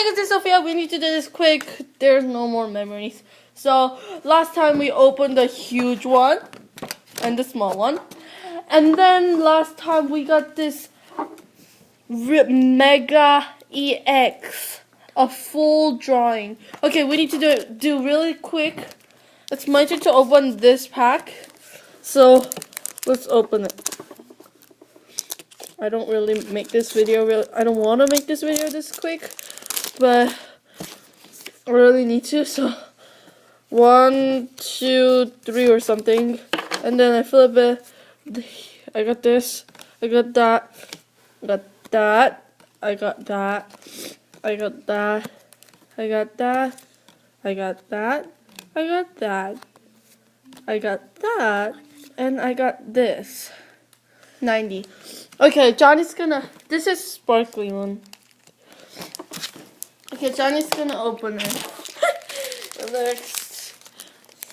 guys, it's Sophia. We need to do this quick. There's no more memories. So last time we opened the huge one and the small one, and then last time we got this Mega EX, a full drawing. Okay, we need to do really quick. It's my turn to open this pack. So let's open it. I don't really make this video I don't want to make this video this quick, but I really need to. So 1, 2, 3 or something, and then I flip it. I got this. I got that. I got that. I got that. I got that. I got that. I got that. I got that. I got that. And I got this. 90. Okay, Johnny's gonna. This is sparkly one. Okay, Johnny's gonna open it. Next.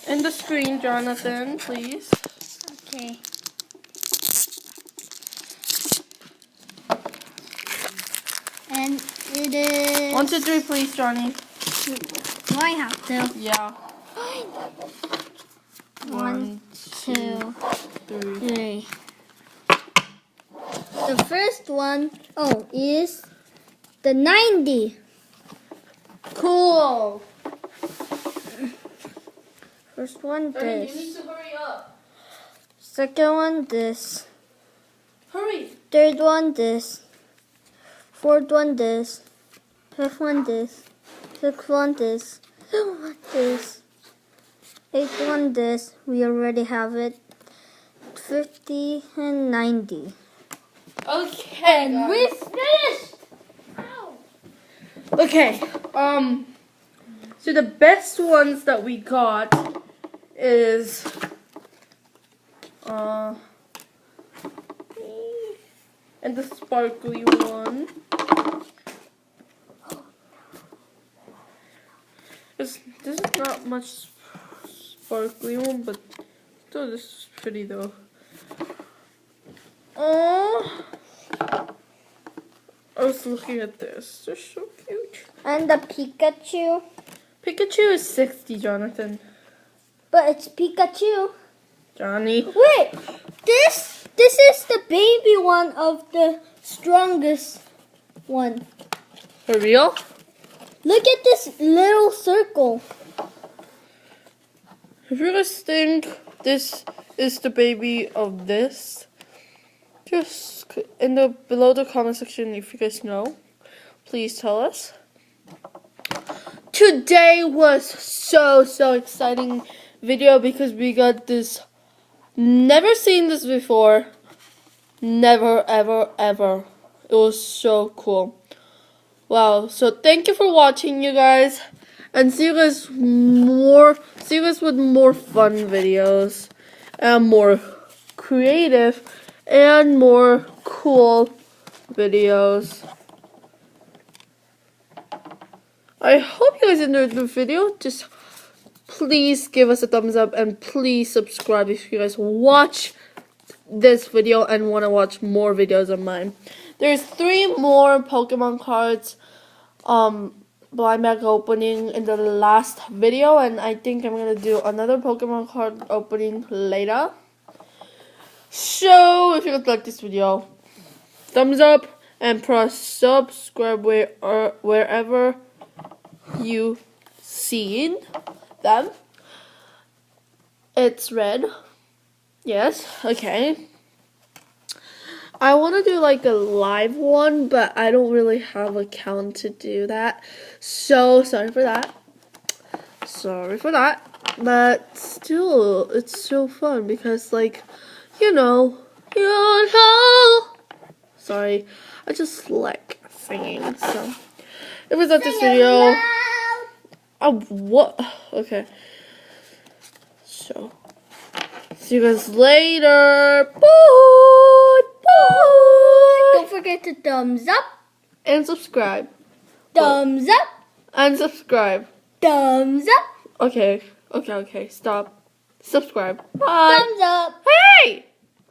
And the screen, Jonathan, please. Okay. And it is. 1, 2, 3, please, Johnny. Do I have to? Yeah. 1, 2, 3. 3. The first one, is the 90. Cool. First one, Johnny, you need this. to hurry up. Second one, this. Hurry. Third one, this. Fourth one, this. Fifth one, this. Sixth one, this. Seventh one, this. Eighth one, this. We already have it. 50 and 90. Okay. And we finished! Ow. Okay. So the best ones that we got is and the sparkly one. This is not much sparkly one, but still this is pretty though. Oh, I was looking at this. They're so cute. And the Pikachu. Pikachu is 60, Jonathan. But it's Pikachu. Johnny. Wait! This is the baby one of the strongest one. For real? Look at this little circle. If you guys think this is the baby of this, just in the below the comment section, if you guys know, please tell us. Today was so exciting video because we got this. Never seen this before. Never ever. It was so cool. Wow. So thank you for watching, you guys, and see you guys with more fun videos and more creative and more cool videos. I hope you guys enjoyed the video. Just please give us a thumbs up and please subscribe if you guys watch this video and want to watch more videos of mine. There's 3 more Pokemon cards blind bag opening in the last video, and I think I'm going to do another Pokemon card opening later. So if you guys like this video, thumbs up and press subscribe wherever you seen them. It's red. Yes, okay. I want to do like a live one, but I don't really have a account to do that. So sorry for that. But still, it's so fun because, like, you know. Sorry, I just like singing. So if it's not this video, what? Okay. So see you guys later. Bye. Don't forget to thumbs up And subscribe. Thumbs up. And subscribe. Thumbs up. Okay. Stop. Subscribe. Bye. Thumbs up. Hey!